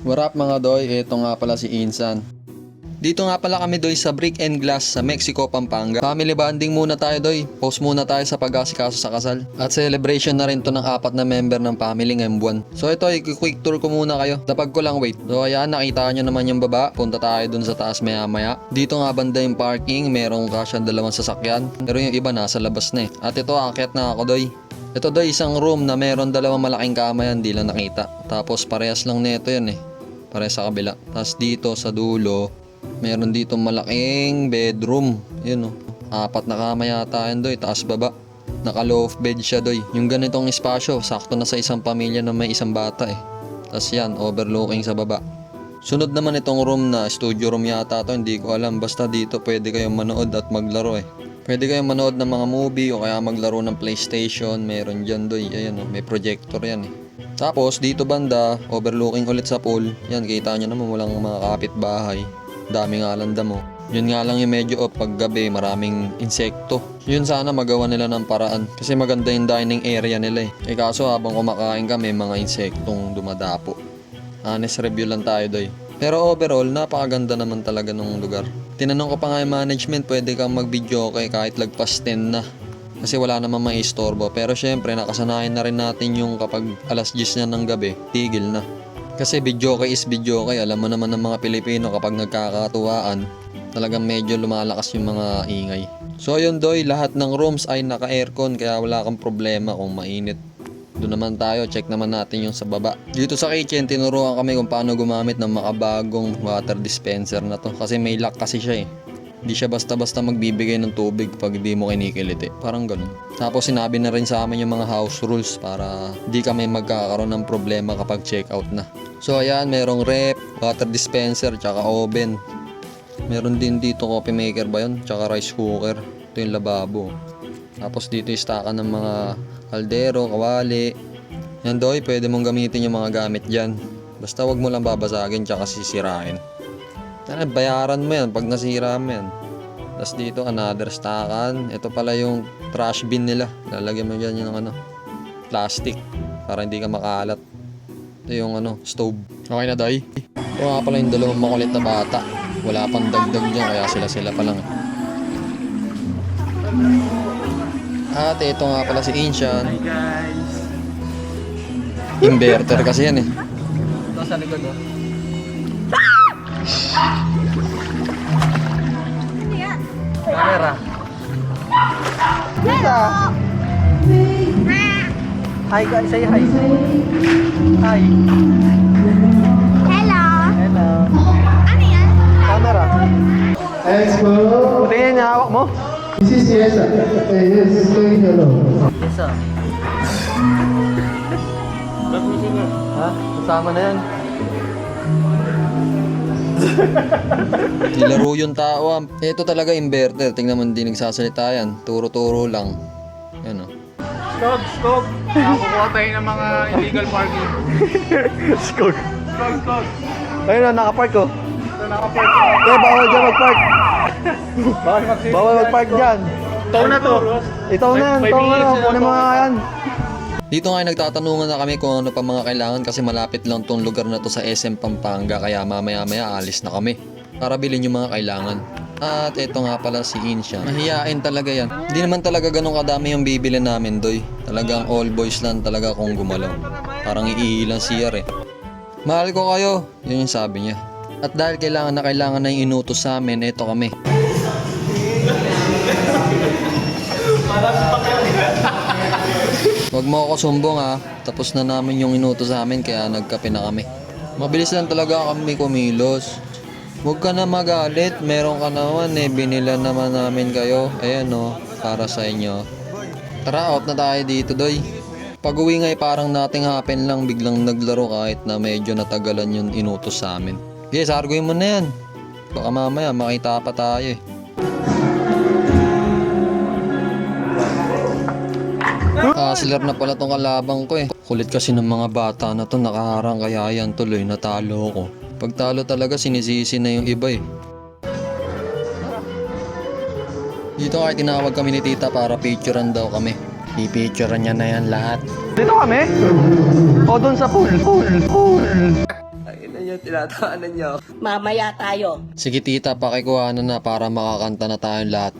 What up mga doy, ito nga pala si Insan. Dito nga pala kami doy sa Brick and Glass sa Mexico, Pampanga. Family bonding muna tayo doy, post muna tayo sa pag-asikaso sa kasal. At celebration na rin to ng 4 na member ng family ngayong buwan. So ito, quick tour ko muna kayo. Tapag ko lang wait. So ayan, nakita nyo naman yung baba. Punta tayo dun sa taas maya maya. Dito nga banda yung parking, merong kasya 2 sasakyan. Pero yung iba nasa labas na eh. At ito, aakyat na ako doy. Ito doy, isang room na meron 2 malaking kama yan, di lang nakita. Tapos parehas lang nito yan eh. Parehas sa kabila. Tapos dito sa dulo, meron dito malaking bedroom. Yun o. 4 na kama yata yan doy, taas baba. Naka loft bed siya doy. Yung ganitong espasyo, sakto na sa isang pamilya na may isang bata eh. Tapos yan, overlooking sa baba. Sunod naman itong room na studio room yata to, hindi ko alam. Basta dito pwede kayong manood at maglaro eh. Pwede kayong manood ng mga movie o kaya maglaro ng PlayStation. Meron dyan doy. Ayan o, may projector yan eh. Tapos dito banda, overlooking ulit sa pool. Yan, kita nyo naman walang mga kapitbahay. Daming alanda mo. Yun nga lang yung medyo pag gabi, maraming insekto. Yun sana magawa nila ng paraan. Kasi maganda yung dining area nila eh. Kaso habang kumakain ka, may mga insektong dumadapo. Honest review lang tayo doy. Pero overall, napakaganda naman talaga ng lugar. Tinanong ko pa nga yung management, pwede kang mag-video kahit lagpas 10 na. Kasi wala naman maistorbo. Pero syempre, nakasanayan na rin natin yung kapag alas 10 na ng gabi, tigil na. Kasi video is video. Alam mo naman ng mga Pilipino kapag nagkakatuwaan, talagang medyo lumalakas yung mga ingay. So yun doy, lahat ng rooms ay naka-aircon kaya wala kang problema kung mainit. Doon naman tayo, check naman natin yung sa baba. Dito sa kitchen, tinuruan kami kung paano gumamit ng makabagong water dispenser na to. Kasi may lock kasi siya eh. Hindi siya basta-basta magbibigay ng tubig pag di mo kinikilit eh. Parang ganun. Tapos sinabi na rin sa amin yung mga house rules para di kami magkakaroon ng problema kapag check out na. So ayan, merong rep, water dispenser, tsaka oven. Meron din dito coffee maker ba yun? Tsaka rice cooker. Ito yung lababo. Tapos dito yung stockan ng mga kaldero, kawali. Yan doy, pwede mong gamitin yung mga gamit dyan. Basta wag mo lang babasagin tsaka sisirain. Bayaran mo yan pag nasira mo yan. Tapos dito another stockan. Ito pala yung trash bin nila. Lalagyan mo dyan yung plastic para hindi ka makalat. Ito yung stove. Okay na doy? Ito nga pala yung 2 makulit na bata. Wala pang dagdag dyan kaya sila pa lang. At ito nga pala si Insan. Hi guys. Inverter kasi yan eh. Ito sa likod oh. Camera. Lisa. Hi guys, say hi. Hi. Hello. Hello. Ano yan? Camera. Expo. Buti yan yung hawak mo. This is yes. Yes, saying hello. Isa. Ha? Kasama na yan. Nilaro yung tao. Ito talaga inverter. Tingnan mo, hindi nagsasalita yan. Turo-turo lang. Yan o. Skog! Nakakukuha tayo ng mga illegal parking. Skog. Skog! Ayun na, nakapark ko. Ito nakapark. Eh, bawal dyan magpark. Bawal mag-safety. Bawal magpark dyan. Ito na to. Ito na yan. Ito na. Kunin mo nga yan. Dito nga nagtatanungan na kami kung ano pa mga kailangan kasi malapit lang tong lugar na to sa SM Pampanga kaya mamaya-maya alis na kami para bilhin yung mga kailangan. At ito nga pala si Insha. Mahihain talaga yan. Hindi naman talaga ganun kadami yung bibili namin doy. Talagang all boys lang talaga kung gumalaw. Parang iilang CR eh. Mahal ko kayo. Yun yung sabi niya. At dahil kailangan na yung inutos sa amin, ito kami. Huwag mo ako sumbong ha. Tapos na namin yung inutos sa amin kaya nagkape na kami. Mabilis lang talaga kami kumilos. Huwag ka na magalit. Meron ka naman eh. Binila naman namin kayo. Ayan o. Para sa inyo. Tara, out na tayo dito doy. Pag uwi nga parang nating happen lang. Biglang naglaro kahit na medyo natagalan yung inutos sa amin. Yes, arguin mo na yan. Baka mamaya makita pa tayo eh. Hustler na pala tong kalabang ko eh. Kulit kasi ng mga bata na to, nakaharang kaya yan tuloy, natalo ko. Pag talo talaga sinisisi na yung iba eh. Dito kaya tinawag kami ni tita para picturean daw kami. Pipicturean niya na yan lahat. Dito kami? O doon sa pool? Pool. Ay, na yan Tinataanan niyo. Mamaya tayo. Sige tita, pakikuhanan na para makakanta na tayong lahat.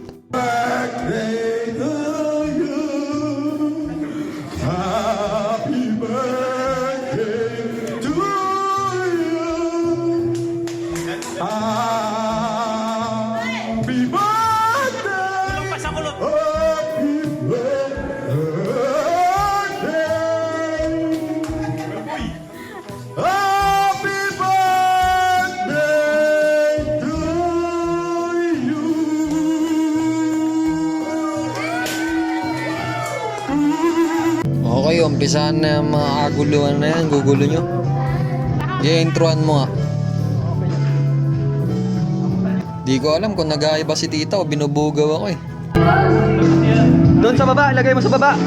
Okay, umpisahan na yung mga kaguluhan na yan. Gugulo nyo. I-introan mo nga. Di ko alam kung nag-aiba si tita o binubugaw ako eh. Doon sa baba, ilagay mo sa baba.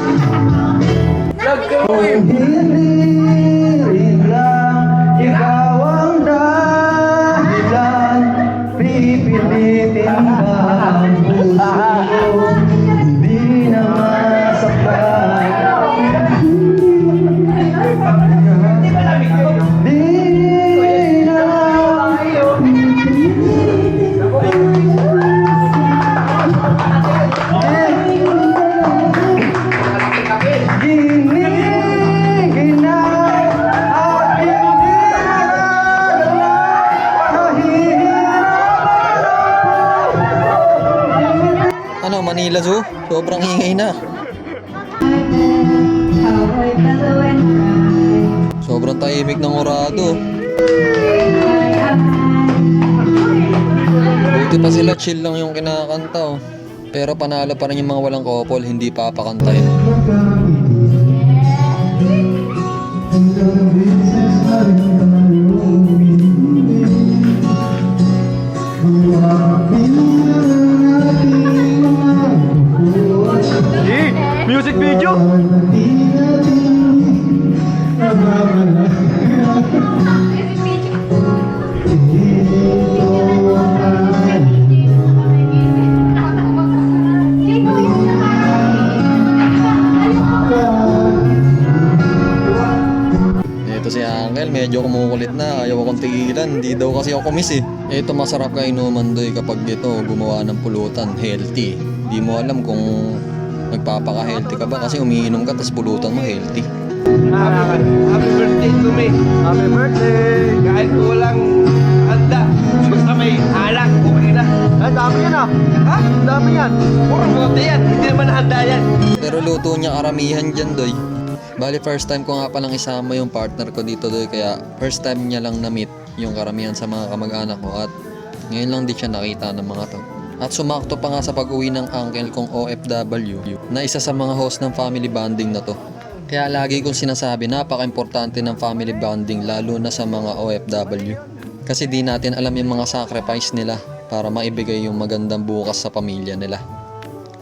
Ikaw ang dahilan, pipilitin ka ang puso ko, hindi na masaktan. Di na ginigin na at hindi na nahihirapan. Ano, Manila Zoo? Sobrang ingay na. Sobrang tahimik ng orado. Buti pa sila, chill lang yung kinakanta oh. Pero panalo pa rin yung mga walang couple, hindi papakantahin. Music video. Ito si Angel, medyo kumukulit na. Ayaw akong tigilan. Hindi daw kasi ako kumis eh. Ito masarap ka inuman doy kapag dito gumawa ng pulutan. Healthy. Di mo alam kung magpapaka-healthy ka ba kasi umiinom ka tapos pulutan mo healthy. Happy birthday to me. Happy birthday. Kahit walang handa, basta may alak, okay na. Ang dami yan ah. Ha? Ang dami yan. Puro bote yan, hindi naman handa yan. Pero luto niya karamihan dyan doy. Bali first time ko nga palang isama yung partner ko dito doy, kaya first time niya lang na-meet yung karamihan sa mga kamag-anak ko at ngayon lang di siya nakita ng mga to. At sumakto pa nga sa pag-uwi ng uncle kong OFW na isa sa mga host ng family bonding na to. Kaya lagi kong sinasabi, napaka-importante ng family bonding lalo na sa mga OFW. Kasi di natin alam yung mga sacrifice nila para maibigay yung magandang bukas sa pamilya nila.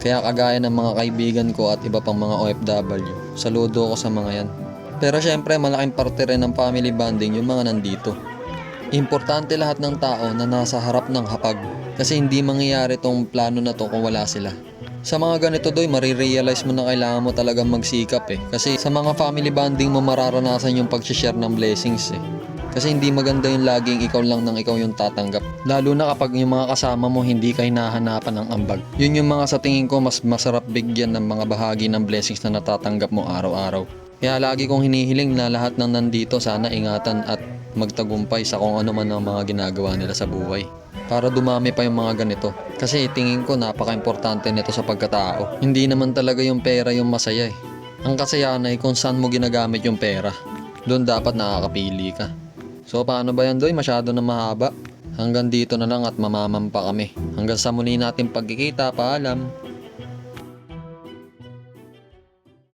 Kaya kagaya ng mga kaibigan ko at iba pang mga OFW, saludo ko sa mga yan. Pero syempre malaking parte rin ng family bonding yung mga nandito. Importante lahat ng tao na nasa harap ng hapag kasi hindi mangyayari tong plano na to kung wala sila. Sa mga ganito doy, marirealize mo na kailangan mo talagang magsikap eh. Kasi sa mga family bonding mo mararanasan yung pag-share ng blessings eh. Kasi hindi maganda yung laging ikaw lang nang ikaw yung tatanggap. Lalo na kapag yung mga kasama mo hindi ka hinahanapan ng ambag. Yun yung mga sa tingin ko mas masarap bigyan ng mga bahagi ng blessings na natatanggap mo araw-araw. Kaya lagi kong hinihiling na lahat ng nandito sana ingatan at magtagumpay sa kung ano man ang mga ginagawa nila sa buhay. Para dumami pa yung mga ganito. Kasi tingin ko napaka-importante nito sa pagkatao. Hindi naman talaga yung pera yung masaya eh. Ang kasayahan ay kung saan mo ginagamit yung pera. Doon dapat nakakapili ka. So paano ba yan doy? Masyado na mahaba. Hanggang dito na lang at mamamampa kami. Hanggang sa muli natin pagkikita. Paalam.